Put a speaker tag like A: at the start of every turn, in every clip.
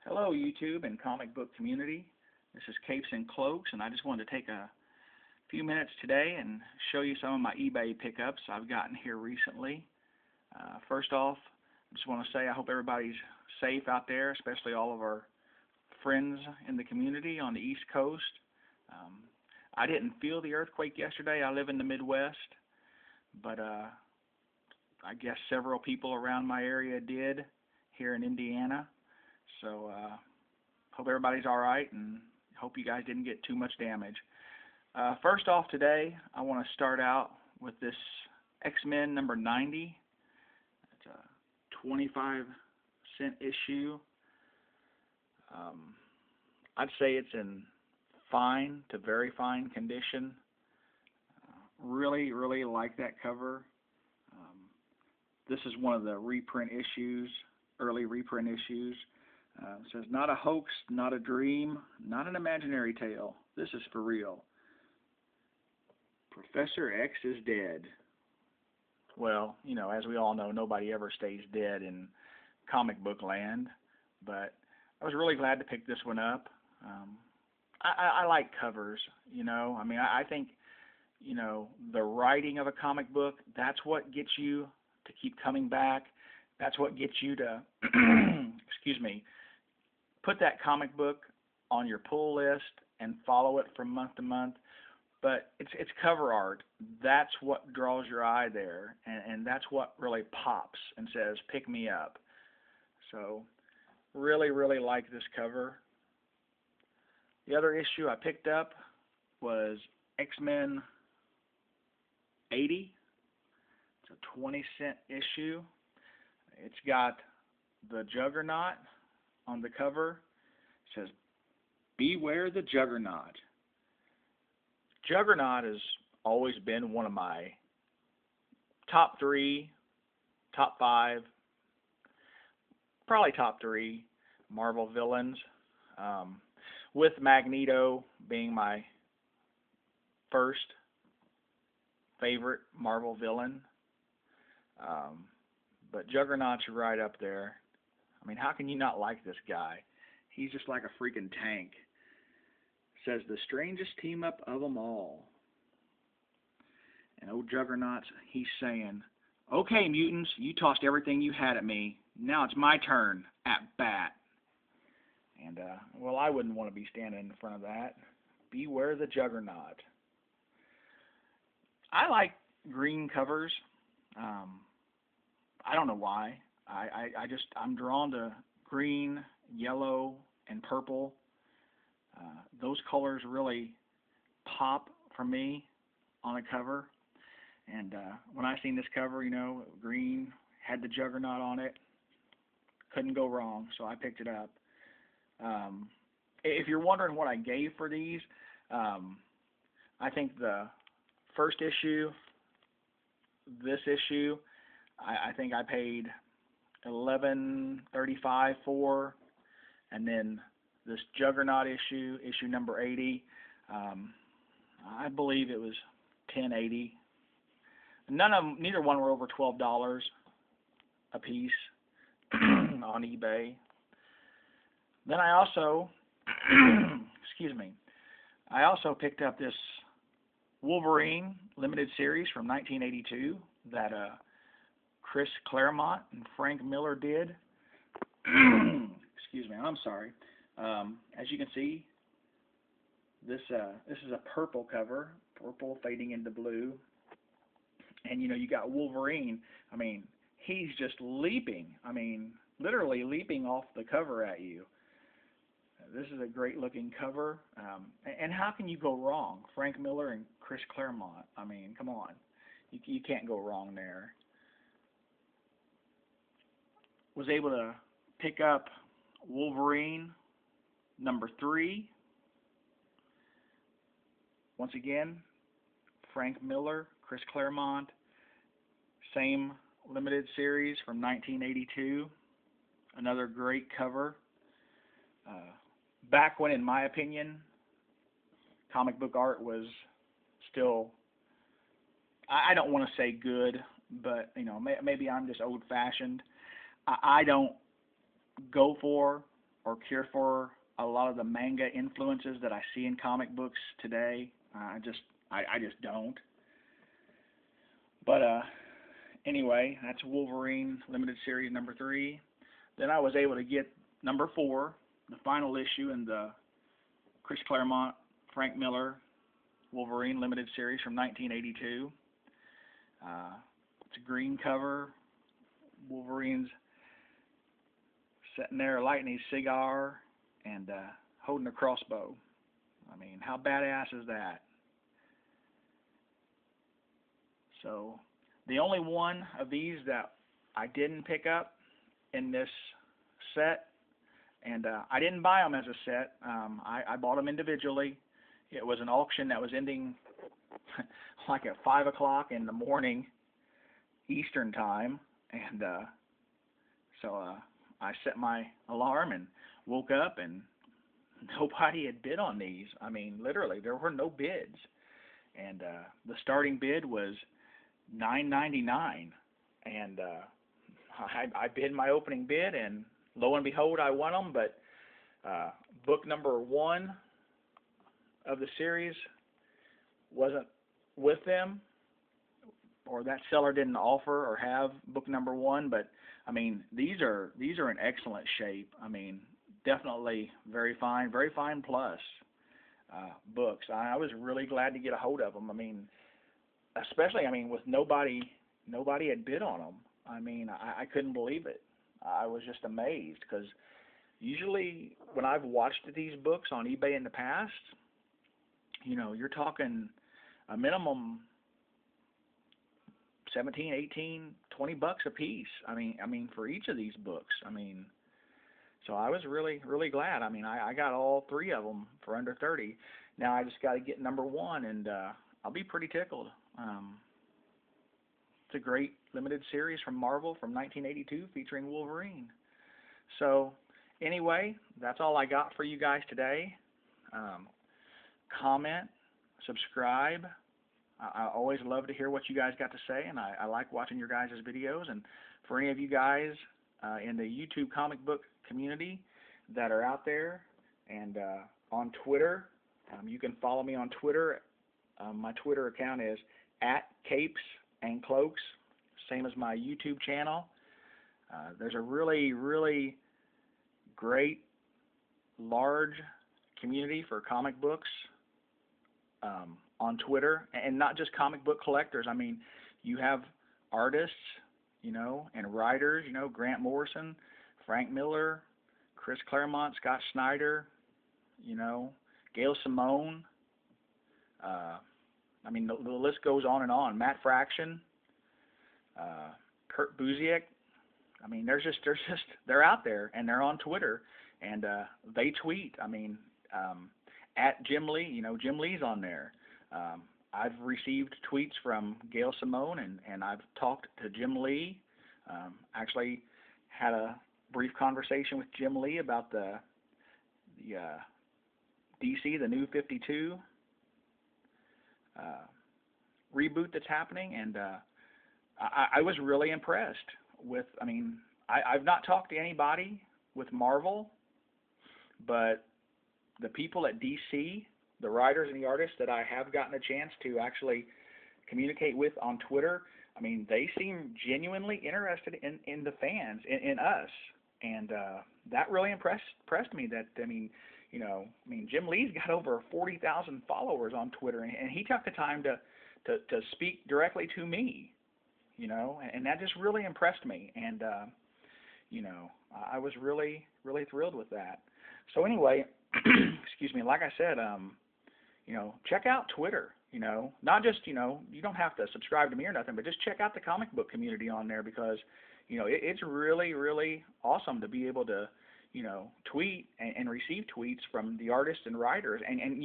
A: Hello, YouTube and comic book community. This is Capes and Cloaks, and I just wanted to take a few minutes today and show you some of my eBay pickups I've gotten here recently. First off, I just want to say I hope everybody's safe out there, especially all of our friends in the community on the East Coast. Um, I didn't feel the earthquake yesterday. I live in the Midwest, but I guess several people around my area did here in Indiana. So hope everybody's all right, and hope you guys didn't get too much damage. First off today, I want to start out with this X-Men number 90. It's a 25-cent issue. I'd say it's in fine to very fine condition. Really, really like that cover. This is one of the reprint issues, early reprint issues. It says, "Not a hoax, not a dream, not an imaginary tale. This is for real. Professor X is dead." Well, you know, as we all know, nobody ever stays dead in comic book land, but I was really glad to pick this one up. I like covers, you know. I mean, I think, you know, the writing of a comic book, that's what gets you to keep coming back. That's what gets you to, excuse me, put that comic book on your pull list and follow it from month to month. But it's cover art. That's what draws your eye there, and that's what really pops and says, "Pick me up." So really, really like this cover. The other issue I picked up was X-Men 80. It's a 20-cent issue. It's got the Juggernaut on the cover. It says, "Beware the Juggernaut." Juggernaut has always been one of my top 3, top 5, probably top 3 Marvel villains, with Magneto being my first favorite Marvel villain. But Juggernaut's right up there. I mean, how can you not like this guy? He's just like a freaking tank. Says, "The strangest team up of them all." And old Juggernaut, he's saying, "Okay, mutants, you tossed everything you had at me. Now it's my turn at bat." And, well, I wouldn't want to be standing in front of that. Beware the Juggernaut. I like green covers. I don't know why. I'm drawn to green, yellow, and purple. Those colors really pop for me on a cover. And when I seen this cover, you know, green, had the Juggernaut on it, couldn't go wrong, so I picked it up. If you're wondering what I gave for these, I think the first issue, this issue, I think I paid $11.35 for, and then this Juggernaut issue, issue number 80, I believe it was $10.80. Neither one were over $12 a piece on eBay. Then I also, excuse me, I also picked up this Wolverine limited series from 1982 that Chris Claremont and Frank Miller did. Excuse me, I'm sorry. As you can see, this is a purple cover, purple fading into blue, and you know, you got Wolverine. I mean, he's just leaping. I mean, literally leaping off the cover at you. This is a great looking cover, and how can you go wrong? Frank Miller and Chris Claremont. I mean, come on, you can't go wrong there. Was able to pick up Wolverine number 3. Once again, Frank Miller, Chris Claremont, same limited series from 1982. Another great cover. Back when, in my opinion, comic book art was still, I don't want to say good, but maybe I'm just old-fashioned. I don't go for or cure for a lot of the manga influences that I see in comic books today. I just don't. But anyway, that's Wolverine Limited Series number 3. Then I was able to get number 4, the final issue in the Chris Claremont, Frank Miller Wolverine Limited Series from 1982. It's a green cover. Wolverine's sitting there lighting his cigar and holding a crossbow. I mean, how badass is that? So the only one of these that I didn't pick up in this set, and I didn't buy them as a set. I bought them individually. It was an auction that was ending like at 5 o'clock in the morning Eastern time, and so I set my alarm and woke up, and nobody had bid on these. I mean, literally, there were no bids, and the starting bid was $9.99, and I bid my opening bid, and lo and behold, I won them. But book number 1 of the series wasn't with them, or that seller didn't offer or have book number 1. But I mean, these are in excellent shape. I mean, definitely very fine plus books. I was really glad to get a hold of them. I mean, especially, with nobody had bid on them. I mean, I couldn't believe it. I was just amazed, because usually when I've watched these books on eBay in the past, you're talking a minimum 17, 18, 20 bucks a piece. I mean for each of these books. So I was really, really glad. I got all 3 of them for under 30. Now I just got to get number 1, and I'll be pretty tickled. It's a great limited series from Marvel from 1982 featuring Wolverine. So anyway, that's all I got for you guys today. Comment, subscribe. I always love to hear what you guys got to say, and I like watching your guys' videos. And for any of you guys in the YouTube comic book community that are out there and on Twitter, you can follow me on Twitter. My Twitter account is @CapesandCloaks, same as my YouTube channel. There's a really, really great, large community for comic books on Twitter, and not just comic book collectors. You have artists, and writers, Grant Morrison, Frank Miller, Chris Claremont, Scott Snyder, Gail Simone. The list goes on and on. Matt Fraction, Kurt Busiek. They're out there, and they're on Twitter, and they tweet. At Jim Lee, Jim Lee's on there. I've received tweets from Gail Simone, and I've talked to Jim Lee. Actually had a brief conversation with Jim Lee about the DC, the New 52 reboot that's happening, and I was really impressed with. I've not talked to anybody with Marvel, but the people at DC, the writers and the artists that I have gotten a chance to actually communicate with on Twitter, they seem genuinely interested in the fans, in us, and that really impressed me. That Jim Lee's got over 40,000 followers on Twitter, and he took the time to speak directly to me, and that just really impressed me, and I was really, really thrilled with that. So anyway, excuse me, like I said, check out Twitter, not just, you don't have to subscribe to me or nothing, but just check out the comic book community on there, because, it's really, really awesome to be able to, tweet and receive tweets from the artists and writers, and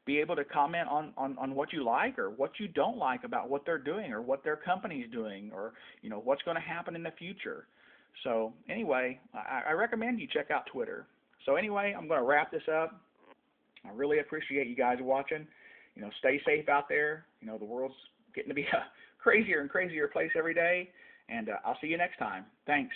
A: be able to comment on what you like or what you don't like about what they're doing or what their company's doing, or, what's going to happen in the future. So anyway, I recommend you check out Twitter. So anyway, I'm going to wrap this up. I really appreciate you guys watching. Stay safe out there. The world's getting to be a crazier and crazier place every day. And I'll see you next time. Thanks.